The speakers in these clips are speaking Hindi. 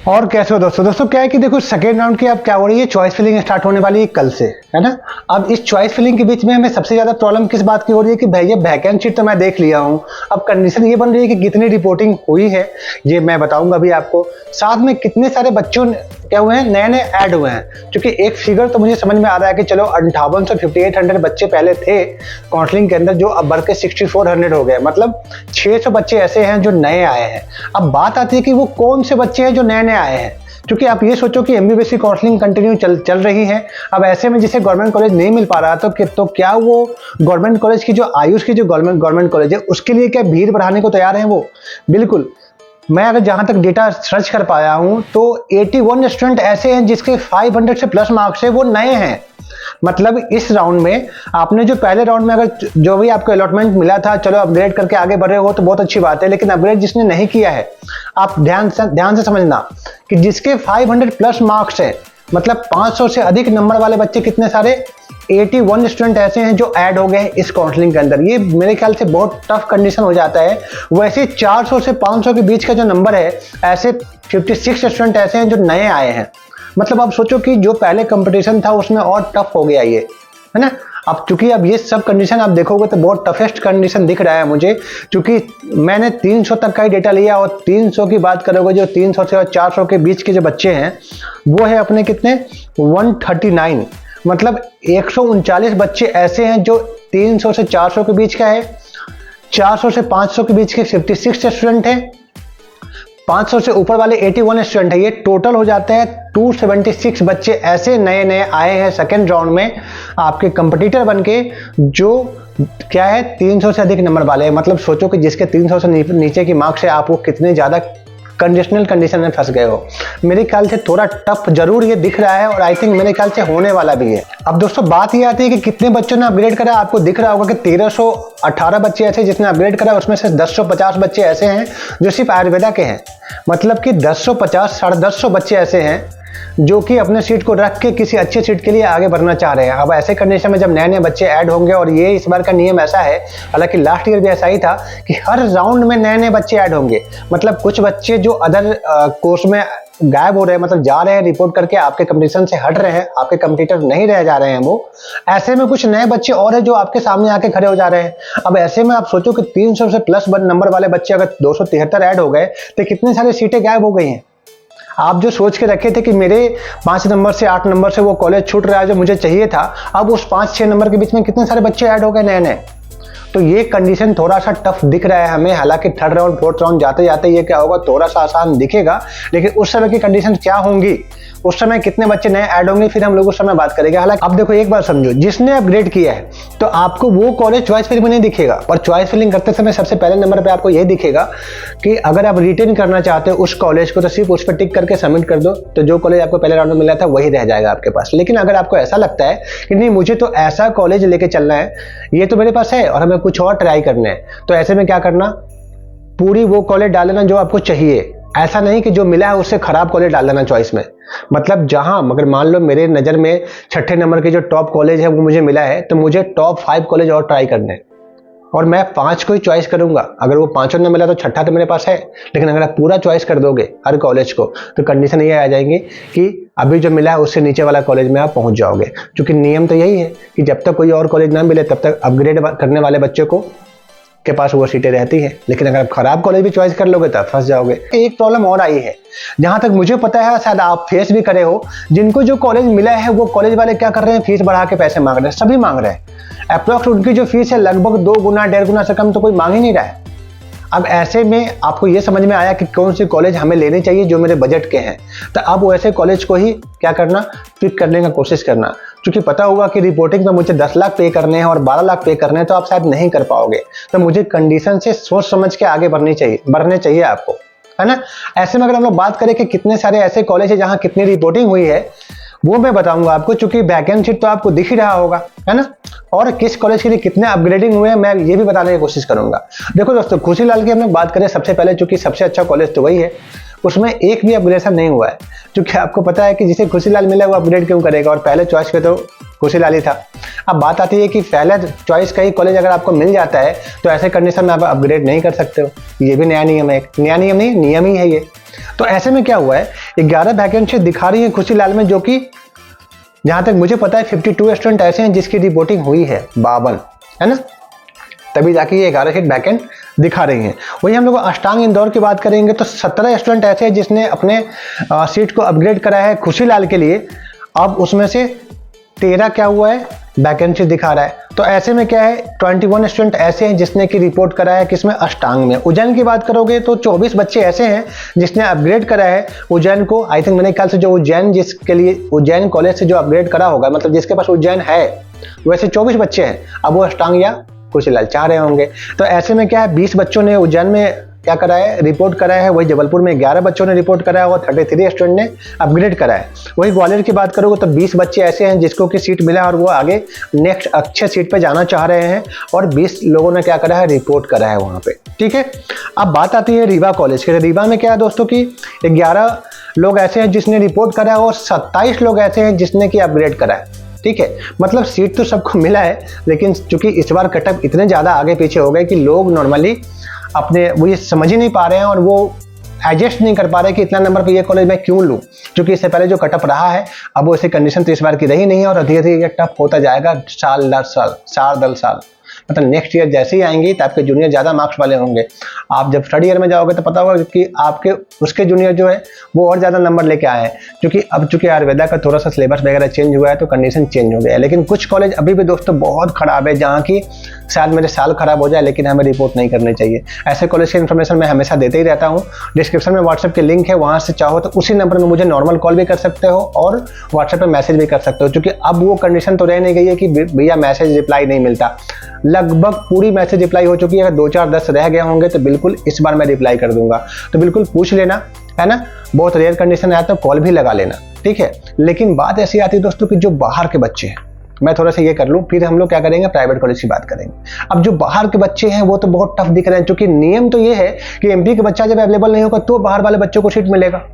और कैसे हो दोस्तों क्या है कि देखो सेकेंड राउंड की अब क्या हो रही है, चॉइस फिलिंग स्टार्ट होने वाली है कल से, है ना। अब इस चॉइस फिलिंग के बीच में हमें सबसे ज्यादा प्रॉब्लम किस बात की हो रही है कि भैया वैकेंसी तो मैं देख लिया हूं, अब कंडीशन ये बन रही है कि कितनी रिपोर्टिंग हुई है ये मैं बताऊंगा अभी आपको, साथ में कितने सारे बच्चों क्या हुए हैं, नए नए ऐड हुए हैं। क्योंकि एक फिगर तो मुझे समझ में आ रहा है कि चलो 5800 बच्चे पहले थे काउंसलिंग के अंदर, जो अब बढ़ के 6400 हो गए, मतलब 600 बच्चे ऐसे हैं जो नए आए हैं। अब बात आती है कि वो कौन से बच्चे हैं जो नए नए आए हैं, क्योंकि आप ये सोचो कि एमबीबीएस की काउंसलिंग कंटिन्यू चल रही है। अब ऐसे में जिसे गवर्नमेंट कॉलेज नहीं मिल पा रहा तो क्या वो गवर्नमेंट कॉलेज की जो आयुष की जो गवर्नमेंट कॉलेज है उसके लिए क्या भीड़ बढ़ाने को तैयार है वो? बिल्कुल। मैं अगर जहां तक डेटा सर्च कर पाया हूं तो 81 स्टूडेंट ऐसे हैं जिसके 500 से प्लस मार्क्स है, वो नए हैं। मतलब इस राउंड में आपने जो पहले राउंड में अगर जो भी आपको अलॉटमेंट मिला था, चलो अपग्रेड करके आगे बढ़ रहे हो तो बहुत अच्छी बात है, लेकिन अपग्रेड जिसने नहीं किया है, आप ध्यान से समझना कि जिसके 500 प्लस मार्क्स है, मतलब 500 से अधिक नंबर वाले बच्चे कितने सारे, 81 स्टूडेंट ऐसे हैं जो ऐड हो गए हैं इस काउंसलिंग के अंदर। ये मेरे ख्याल से बहुत टफ कंडीशन हो जाता है। वैसे 400 से 500 के बीच का जो नंबर है, ऐसे 56 स्टूडेंट ऐसे हैं जो नए आए हैं। मतलब आप सोचो कि जो पहले कंपटीशन था उसमें और टफ हो गया ये, है ना। अब चूंकि अब ये सब कंडीशन आप देखोगे तो बहुत टफेस्ट कंडीशन दिख रहा है मुझे, क्योंकि मैंने 300 तक का ही डेटा लिया और 300 की बात करोगे जो 300 से और 400 के बीच के जो बच्चे हैं वो है अपने कितने 139, मतलब 139 बच्चे ऐसे हैं जो 300 से 400 के बीच का है, 400 से 500 के बीच के 56 स्टूडेंट हैं, 500 से ऊपर वाले 81 स्टूडेंट है। ये टोटल हो जाते हैं 276 बच्चे ऐसे नए नए आए हैं सेकेंड राउंड में आपके कंपटीटर बनके, जो क्या है 300 से अधिक नंबर वाले हैं। मतलब सोचो कि जिसके 300 से नीचे की मार्क्स है, आप वो कितने ज्यादा कंडीशनल कंडीशन में फंस गए हो। मेरे ख्याल से थोड़ा टफ जरूर ये दिख रहा है और आई थिंक मेरे ख्याल से होने वाला भी है। अब दोस्तों बात ये आती है कि कितने बच्चों ने अपग्रेड करा। आपको दिख रहा होगा कि 1318 बच्चे ऐसे जिसने अपग्रेड करा, उसमें से 1050 बच्चे ऐसे हैं जो सिर्फ आयुर्वेदा के हैं। मतलब कि 1050 1150 बच्चे ऐसे हैं जो कि अपने सीट को रख के किसी अच्छे सीट के लिए आगे बढ़ना चाह रहे हैं। अब ऐसे कंडीशन में जब नए नए बच्चे ऐड होंगे, और ये इस बार का नियम ऐसा है, हालांकि लास्ट ईयर भी ऐसा ही था कि हर राउंड में नए नए बच्चे ऐड होंगे। मतलब कुछ बच्चे जो अदर कोर्स में गायब हो रहे हैं, मतलब जा रहे हैं रिपोर्ट करके, आपके कंपटीशन से हट रहे हैं, आपके कंपटीटर नहीं रह जा रहे हैं वो, ऐसे में कुछ नए बच्चे और है जो आपके सामने आके खड़े हो जा रहे हैं। अब ऐसे में आप सोचो कि 300 से प्लस नंबर वाले बच्चे अगर 273 ऐड हो गए तो कितनी सारी सीटें गायब हो गई हैं। आप जो सोच के रखे थे कि मेरे 5 नंबर से 8 नंबर से वो कॉलेज छूट रहा है जो मुझे चाहिए था, अब उस 5-6 नंबर के बीच में कितने सारे बच्चे ऐड हो गए नए नए। तो ये कंडीशन थोड़ा सा टफ दिख रहा है हमें। हालांकि थर्ड राउंड फोर्थ राउंड जाते जाते ये क्या होगा, थोड़ा सा आसान दिखेगा, लेकिन उस समय की कंडीशन क्या होंगी, उस समय कितने बच्चे नए ऐड होंगे, फिर हम लोग उस समय बात करेंगे। हालांकि अब देखो एक बार समझो, जिसने अपग्रेड किया है तो आपको वो कॉलेज चॉइस फिलिंग में नहीं दिखेगा, और चॉइस फिलिंग करते समय सबसे पहले नंबर पे आपको यही दिखेगा कि अगर आप रिटेन करना चाहते हो उस कॉलेज को तो सिर्फ उस पर टिक करके सबमिट कर दो, तो जो कॉलेज आपको पहले राउंड में मिला था वही रह जाएगा आपके पास। लेकिन अगर आपको ऐसा लगता है कि नहीं मुझे तो ऐसा कॉलेज लेके चलना है, ये तो मेरे पास है और हमें कुछ और ट्राई करना है, तो ऐसे में क्या करना, पूरी वो कॉलेज डाल देना जो आपको चाहिए। ऐसा नहीं कि जो मिला है उससे खराब कॉलेज डाल देना चॉइस में। मतलब जहां अगर मान लो मेरे नजर में 6ठे नंबर के जो टॉप कॉलेज है वो मुझे मिला है, तो मुझे टॉप 5 कॉलेज और ट्राई करने हैं और मैं 5 को ही चॉइस करूंगा। अगर वो 5 न मिला तो 6ठा तो मेरे पास है, लेकिन अगर आप पूरा चॉइस कर दोगे हर कॉलेज को तो कंडीशन ये आ जाएंगे कि अभी जो मिला है उससे नीचे वाला कॉलेज में आप पहुंच जाओगे। क्योंकि नियम तो यही है कि जब तक कोई और कॉलेज ना मिले तब तक अपग्रेड करने वाले बच्चे को के पास वो सीटें रहती है। लेकिन अगर आप खराब कॉलेज भी चॉइस कर लोगे तब फंस जाओगे। एक प्रॉब्लम और आई है, जहां तक मुझे पता है शायद आप फेस भी करे हो, जिनको जो कॉलेज मिला है वो कॉलेज वाले क्या कर रहे हैं, फीस बढ़ा के पैसे मांग रहे हैं। सभी मांग रहे हैं। अप्रोक्स उनकी जो फीस है लगभग 2 गुना 1.5 गुना से कम तो कोई मांग ही नहीं रहा है। अब ऐसे में आपको ये समझ में आया कि कौन सी कॉलेज हमें लेने चाहिए जो मेरे बजट के हैं, तो अब वैसे कॉलेज को ही क्या करना, पिक करने का कोशिश करना। क्योंकि पता होगा कि रिपोर्टिंग में मुझे 10 लाख पे करने हैं और 12 लाख पे करने हैं, तो आप शायद नहीं कर पाओगे। तो मुझे कंडीशन से सोच समझ के आगे बढ़ने चाहिए आपको, है ना। ऐसे में अगर हम लोग बात करें कि कितने सारे ऐसे कॉलेज है जहां कितनी रिपोर्टिंग हुई है, वो मैं बताऊंगा आपको, क्योंकि वैकेंसी तो आपको दिख ही रहा होगा, है ना। और किस कॉलेज के लिए कितने अपग्रेडिंग हुए हैं मैं ये भी बताने की कोशिश करूंगा। देखो दोस्तों, खुशीलाल की हम लोग बात करें सबसे पहले, चूंकि सबसे अच्छा कॉलेज तो वही है, उसमें एक भी अपग्रेडेशन नहीं हुआ है। क्योंकि आपको पता है कि जिसे खुशीलाल मिला वो अपग्रेड क्यों करेगा, और पहले चॉइस पे तो खुशीलाल ही था। अब बात आती है कि पहले चॉइस का ही कॉलेज अगर आपको मिल जाता है तो ऐसे कंडीशन में आप अपग्रेड नहीं कर सकते हो। ये भी नया नियम है, नया नियम नहीं, नियम ही है ये। तो ऐसे में क्या हुआ है, 11 वैकेंसी दिखा रही है खुशीलाल में, जो कि जहां तक मुझे पता है 52 स्टूडेंट ऐसे हैं जिसकी रिपोर्टिंग हुई है, 52 है ना, तभी जाके ये 11 सीट वैकेंट दिखा रही हैं। वही हम लोग अष्टांग इंदौर की बात करेंगे तो 17 स्टूडेंट ऐसे हैं जिसने अपने सीट को अपग्रेड कराया है खुशीलाल के लिए। अब उसमें से 13 क्या हुआ है, वैकेंसी दिखा रहा है। तो ऐसे में क्या है, 21 स्टूडेंट ऐसे हैं जिसने की रिपोर्ट करा है किसमें, अष्टांग में। उज्जैन की बात करोगे तो 24 बच्चे ऐसे हैं जिसने अपग्रेड करा है उज्जैन को। आई थिंक मेरे ख्याल से जो उज्जैन, जिसके लिए उज्जैन कॉलेज से जो अपग्रेड करा होगा, मतलब जिसके पास उज्जैन है, वैसे 24 बच्चे हैं। अब वो अष्टांग या खुशीलाल चाह रहे होंगे। तो ऐसे में क्या है, 20 बच्चों ने उज्जैन में क्या करा है, रिपोर्ट करा है। वही जबलपुर में 11 बच्चों ने रिपोर्ट करा है और 33 स्टूडेंट ने अपग्रेड करा है। वही ग्वालियर की बात करोगे तो 20 बच्चे ऐसे हैं जिसको की सीट मिला और वो आगे नेक्स्ट अच्छे सीट पे जाना चाह रहे हैं, और 20 लोगों ने क्या करा है, रिपोर्ट करा है वहां पे। ठीक है, अब बात आती है रीवा कॉलेज की। रीवा में क्या है दोस्तों की 11 लोग ऐसे हैं जिसने रिपोर्ट करा है और 27 लोग ऐसे हैं जिसने की अपग्रेड करा है। ठीक है, मतलब सीट तो सबको मिला है, लेकिन चूंकि इस बार कटअप इतने ज्यादा आगे पीछे हो गए कि लोग नॉर्मली अपने वो ये समझ ही नहीं पा रहे हैं और वो एडजस्ट नहीं कर पा रहे कि इतना नंबर पे ये कॉलेज मैं क्यों लूं, क्योंकि इससे पहले जो कटअप रहा है अब वो ऐसी कंडीशन तो इस बार की रही नहीं है, और धीरे धीरे ये टफ होता जाएगा साल दर साल। मतलब नेक्स्ट ईयर जैसे ही आएंगे तो आपके जूनियर ज़्यादा मार्क्स वाले होंगे। आप जब थर्ड ईयर में जाओगे तो पता होगा कि आपके उसके जूनियर जो है वो और ज़्यादा नंबर लेके आए हैं, क्योंकि अब चूंकि आयुर्वेदा का थोड़ा सा सिलेबस वगैरह चेंज हुआ है तो कंडीशन चेंज हो गया है। लेकिन कुछ कॉलेज अभी भी दोस्तों बहुत खराब है, जहाँ की शायद मेरे साल खराब हो जाए लेकिन हमें रिपोर्ट नहीं करनी चाहिए। ऐसे कॉलेज की इन्फॉर्मेशन मैं हमेशा देते ही रहता हूँ। डिस्क्रिप्शन में व्हाट्सएप के लिंक है, वहाँ से चाहो तो उसी नंबर में मुझे नॉर्मल कॉल भी कर सकते हो और व्हाट्सएप पे मैसेज भी कर सकते हो, क्योंकि अब वो कंडीशन तो रह नहीं गई है कि भैया मैसेज रिप्लाई नहीं मिलता। लगभग पूरी मैसेज रिप्लाई हो चुकी है। अगर 2-4-10 रह गए होंगे तो बिल्कुल इस बार मैं रिप्लाई कर दूंगा, तो बिल्कुल पूछ लेना, है ना। बहुत रेयर कंडीशन आया तो कॉल भी लगा लेना, ठीक है। लेकिन बात ऐसी आती है दोस्तों कि जो बाहर के बच्चे हैं, मैं थोड़ा सा ये कर लूं, फिर हम लोग क्या करेंगे, प्राइवेट कॉलेज की बात करेंगे। अब जो बाहर के बच्चे हैं वो तो बहुत टफ दिख रहे हैं, क्योंकि नियम तो ये है कि एमपी के बच्चा जब अवेलेबल नहीं होगा तो बाहर वाले बच्चों को सीट मिलेगा।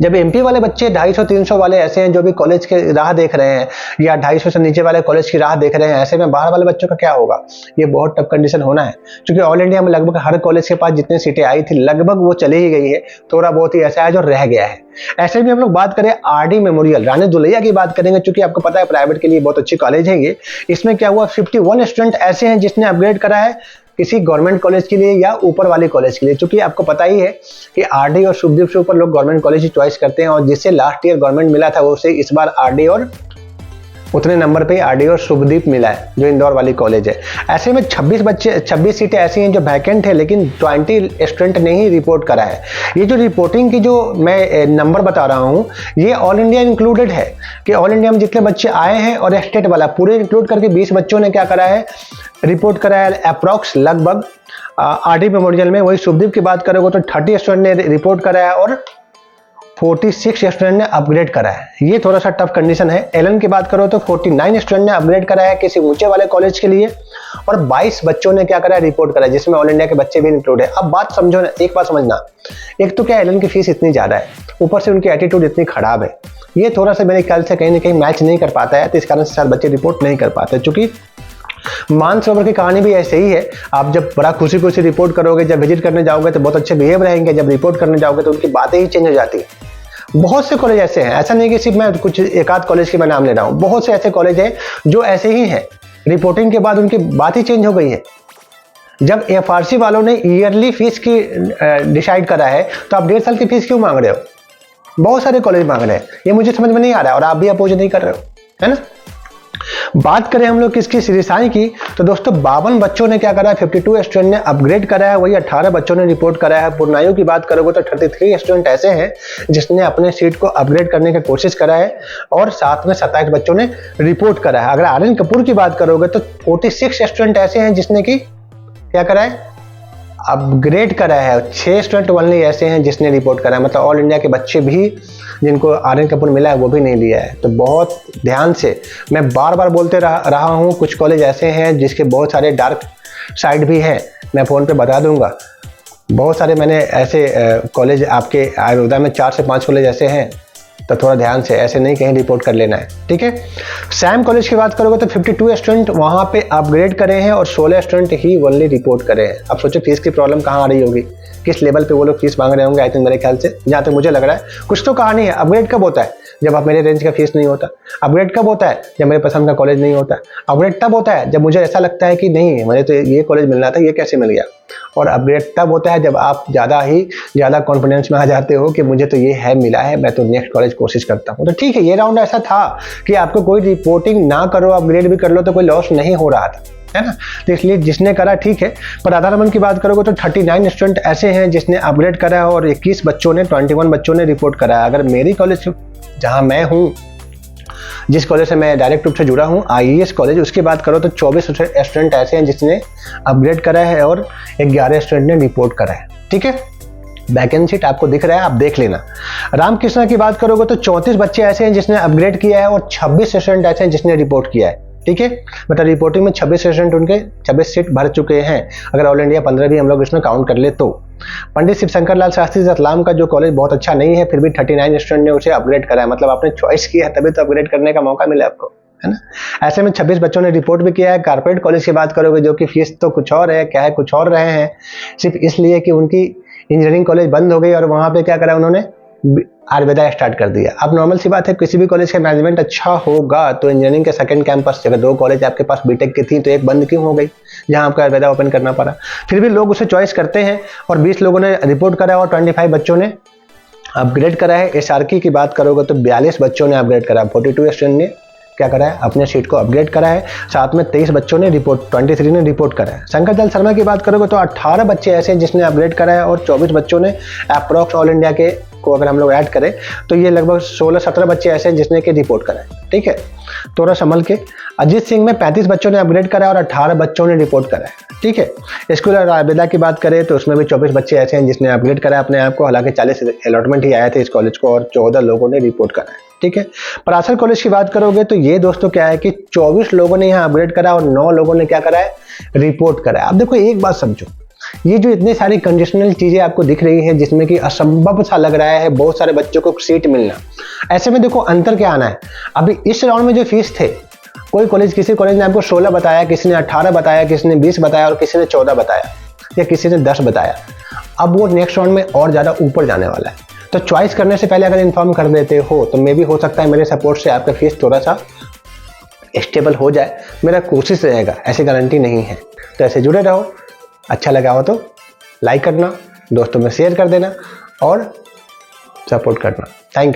जब एमपी वाले बच्चे 250-300 वाले ऐसे हैं जो भी कॉलेज के राह देख रहे हैं, या 250 से नीचे वाले कॉलेज की राह देख रहे हैं, ऐसे में बाहर वाले बच्चों का क्या होगा। ये बहुत टफ कंडीशन होना है, क्योंकि ऑल इंडिया में लगभग हर कॉलेज के पास जितनी सीटें आई थी लगभग वो चली ही गई है। थोड़ा बहुत ही ऐसा है जो रह गया है। ऐसे में हम लोग बात करें आरडी मेमोरियल रानी दुलैया की बात करेंगे, क्योंकि आपको पता है प्राइवेट के लिए बहुत अच्छी कॉलेज है ये। इसमें क्या हुआ, 51 स्टूडेंट ऐसे हैं जिसने अपग्रेड करा है किसी गवर्नमेंट कॉलेज के लिए या ऊपर वाले कॉलेज के लिए। क्योंकि आपको पता ही है कि आरडी और शुभदीप से ऊपर लोग गवर्नमेंट कॉलेज ही चॉइस करते हैं, और जिससे लास्ट ईयर गवर्नमेंट मिला था उसे इस बार आरडी और उतने नंबर पे आरडी और शुभदीप मिला है जो इंदौर वाली कॉलेज है। ऐसे में 26 सीटें ऐसी हैं जो वैकेंट है, लेकिन 20 स्टूडेंट ने ही रिपोर्ट करा है। ये जो रिपोर्टिंग की जो मैं नंबर बता रहा हूँ ये ऑल इंडिया इंक्लूडेड है, कि ऑल इंडिया में जितने बच्चे आए हैं और स्टेट वाला पूरे इंक्लूड करके 20 बच्चों ने क्या करा है, रिपोर्ट करा है अप्रॉक्स लगभग आरडी मेमोरियल में। वही शुभदीप की बात करोगे तो 30 स्टूडेंट ने रिपोर्ट करा है और 46 स्टूडेंट ने अपग्रेड करा है। ये थोड़ा सा टफ कंडीशन है। एलन की बात करो तो 49 स्टूडेंट ने अपग्रेड करा है किसी ऊंचे वाले कॉलेज के लिए, और 22 बच्चों ने क्या करा है, रिपोर्ट करा है, जिसमें ऑल इंडिया के बच्चे भी इंक्लूड है। अब बात समझो ना, एक बात समझना, एक तो क्या एलन की फीस इतनी ज्यादा है, ऊपर से उनकी एटीट्यूड इतनी खराब है, ये थोड़ा सा मेरे ख्याल से कहीं ना कहीं मैच नहीं कर पाता है। तो इस कारण से शायद बच्चे रिपोर्ट नहीं कर पाते, क्योंकि मानसरोवर की कहानी भी ऐसे ही है। आप जब बड़ा खुशी खुशी रिपोर्ट करोगे, जब विजिट करने जाओगे तो बहुत अच्छे बिहेव रहेंगे, जब रिपोर्ट करने जाओगे तो उनकी बातें ही चेंज हो जाती है। बहुत से कॉलेज ऐसे हैं, ऐसा नहीं कि सिर्फ मैं कुछ एक आध कॉलेज के मैं नाम ले रहा हूं, बहुत से ऐसे कॉलेज हैं जो ऐसे ही हैं, रिपोर्टिंग के बाद उनकी बात ही चेंज हो गई है। जब एफआरसी वालों ने ईयरली फीस की डिसाइड करा है तो आप 1.5 साल की फीस क्यों मांग रहे हो। बहुत सारे कॉलेज मांग रहे हैं, ये मुझे समझ में नहीं आ रहा है, और आप भी अपोज नहीं कर रहे हो, है ना। बात करें हम लोग किसकी, श्री साई की, तो दोस्तों 52 बच्चों ने क्या करा है, 52 स्टूडेंट ने अपग्रेड करा है। वही 18 बच्चों ने रिपोर्ट करा है। पुरनायु की बात करोगे तो 33 स्टूडेंट ऐसे हैं जिसने अपने सीट को अपग्रेड करने की कोशिश करा है, और साथ में 27 बच्चों ने रिपोर्ट करा है। अगर आर्यन कपूर की बात करोगे तो 46 स्टूडेंट ऐसे हैं जिसने की क्या करा है, अपग्रेड करा है। 6 स्टूडेंट ओनली ऐसे हैं जिसने रिपोर्ट करा है, मतलब ऑल इंडिया के बच्चे भी जिनको आर्यन कपूर मिला है वो भी नहीं लिया है। तो बहुत ध्यान से, मैं बार बार बोलते रहा हूँ, कुछ कॉलेज ऐसे हैं जिसके बहुत सारे डार्क साइड भी हैं, मैं फ़ोन पे बता दूंगा। बहुत सारे मैंने ऐसे कॉलेज आपके आयुर्वेदा में 4 से 5 कॉलेज ऐसे हैं, तो थोड़ा ध्यान से, ऐसे नहीं कहीं रिपोर्ट कर लेना है, ठीक है। सैम कॉलेज की बात करोगे तो 52 स्टूडेंट वहाँ पे अपग्रेड करे हैं और 16 स्टूडेंट ही ओनली रिपोर्ट करे हैं। अब सोचो फीस की प्रॉब्लम कहाँ आ रही होगी, किस लेवल पे वो लोग फीस मांग रहे होंगे। आई थिंक मेरे ख्याल से जहाँ तक मुझे लग रहा है कुछ तो कहानी है। अपग्रेड कब होता है? जब आप मेरे रेंज का फीस नहीं होता। अपग्रेड कब होता है? जब मेरे पसंद का कॉलेज नहीं होता। अपग्रेड तब होता है जब मुझे ऐसा लगता है कि नहीं, मुझे तो ये कॉलेज मिल रहा था, ये कैसे मिल गया। और अपग्रेड तब होता है जब आप ज़्यादा कॉन्फिडेंस में आ जाते हो कि मुझे तो ये है मिला है, मैं तो नेक्स्ट कॉलेज कोशिश करता हूँ। तो ठीक है, ये राउंड ऐसा था कि आपको कोई रिपोर्टिंग ना करो, अपग्रेड भी कर लो तो कोई लॉस नहीं हो रहा था, है ना। तो इसलिए जिसने करा ठीक है। पर आधार नंबर की बात करोगे तो 39 स्टूडेंट ऐसे हैं जिसने अपग्रेड करा है और 21 बच्चों ने रिपोर्ट करा है। अगर मेरी कॉलेज जहाँ मैं हूँ, जिस कॉलेज से मैं डायरेक्ट रूप से जुड़ा हूँ, IES कॉलेज, उसकी बात करो तो 24 स्टूडेंट ऐसे हैं जिसने अपग्रेड करा है और 11 स्टूडेंट ने रिपोर्ट करा है। ठीक है, वैकेंसी शीट आपको दिख रहा है, आप देख लेना। रामकृष्णा की बात करोगे तो 34 बच्चे ऐसे हैं जिसने अपग्रेड किया है और 26 स्टूडेंट ऐसे हैं जिसने रिपोर्ट किया है। ठीक है, मतलब रिपोर्टिंग में 26 स्टूडेंट उनके 26 सीट भर चुके हैं। अगर ऑल इंडिया 15 भी हम लोग इसमें काउंट कर ले तो। पंडित शिव शंकर लाल शास्त्री रतलाम का जो कॉलेज बहुत अच्छा नहीं है, फिर भी 39 स्टूडेंट ने उसे अपग्रेड करा है। मतलब आपने चॉइस किया तभी तो अपग्रेड करने का मौका मिला आपको, है ना। ऐसे में 26 बच्चों ने रिपोर्ट भी किया है। कारपोरेट कॉलेज की बात करोगे जो कि फीस तो कुछ और है, क्या है, कुछ और रहे हैं, सिर्फ इसलिए कि उनकी इंजीनियरिंग कॉलेज बंद हो गई और वहां पे क्या करा उन्होंने, आयुर्वेदा स्टार्ट कर दिया। अब नॉर्मल सी बात है, किसी भी कॉलेज का मैनेजमेंट अच्छा होगा तो इंजीनियरिंग के सेकंड कैंपस, अगर 2 कॉलेज आपके पास बीटेक की थी तो एक बंद क्यों हो गई जहां आपको आयुर्वेदा ओपन करना पड़ा। फिर भी लोग उसे चॉइस करते हैं और 20 लोगों ने रिपोर्ट करा और 25 बच्चों ने अपग्रेड करा है। SRK की बात करोगे तो 42 बच्चों ने अपग्रेड करा, 42 स्टूडेंट ने क्या करा है, अपने सीट को अपग्रेड करा है। साथ में 23 बच्चों ने 23 ने रिपोर्ट करा है। शंकर दयाल शर्मा की बात करोगे तो 18 बच्चे ऐसे हैं जिसने अपग्रेड करा है और 24 बच्चों ने अप्रॉक्स ऑल इंडिया के को अगर हम लोग ऐड करें तो ये लगभग 16-17 बच्चे ऐसे हैं जिसने के रिपोर्ट करा है। ठीक है, थोड़ा संभल के। अजीत सिंह में 35 बच्चों ने अपग्रेड करा और 18 बच्चों ने रिपोर्ट करा है। ठीक है, स्कूल और आयुर्वेदा की बात करें तो उसमें भी 24 बच्चे ऐसे हैं जिसने अपग्रेड करा अपने आप को। हालांकि 40 अलॉटमेंट ही आए थे इस कॉलेज को और 14 लोगों ने रिपोर्ट करा है। ठीक है, पराशर कॉलेज की बात करोगे तो ये दोस्तों क्या है कि 24 लोगों ने यहाँ अपग्रेड करा और 9 लोगों ने क्या करा है, रिपोर्ट करा है। अब देखो एक बात समझो, ये जो इतनी सारी कंडीशनल चीजें आपको दिख रही हैं जिसमें कि असंभव सा लग रहा है बहुत सारे बच्चों को सीट मिलना, ऐसे में देखो अंतर क्या आना है। अभी इस राउंड में जो फीस थे, किसी कॉलेज ने आपको 16 बताया, किसी ने 18 बताया, किसी ने 20 बताया और किसी ने 14 बताया या किसी ने 10 बताया। अब वो नेक्स्ट राउंड में और ज्यादा ऊपर जाने वाला है। तो चॉइस करने से पहले अगर इन्फॉर्म कर देते हो तो मे भी हो सकता है मेरे सपोर्ट से आपका फीस थोड़ा सा स्टेबल हो जाए। मेरा कोशिश रहेगा, ऐसी गारंटी नहीं है। तो ऐसे जुड़े रहो, अच्छा लगा हो तो लाइक करना, दोस्तों में शेयर कर देना और सपोर्ट करना। Thank you.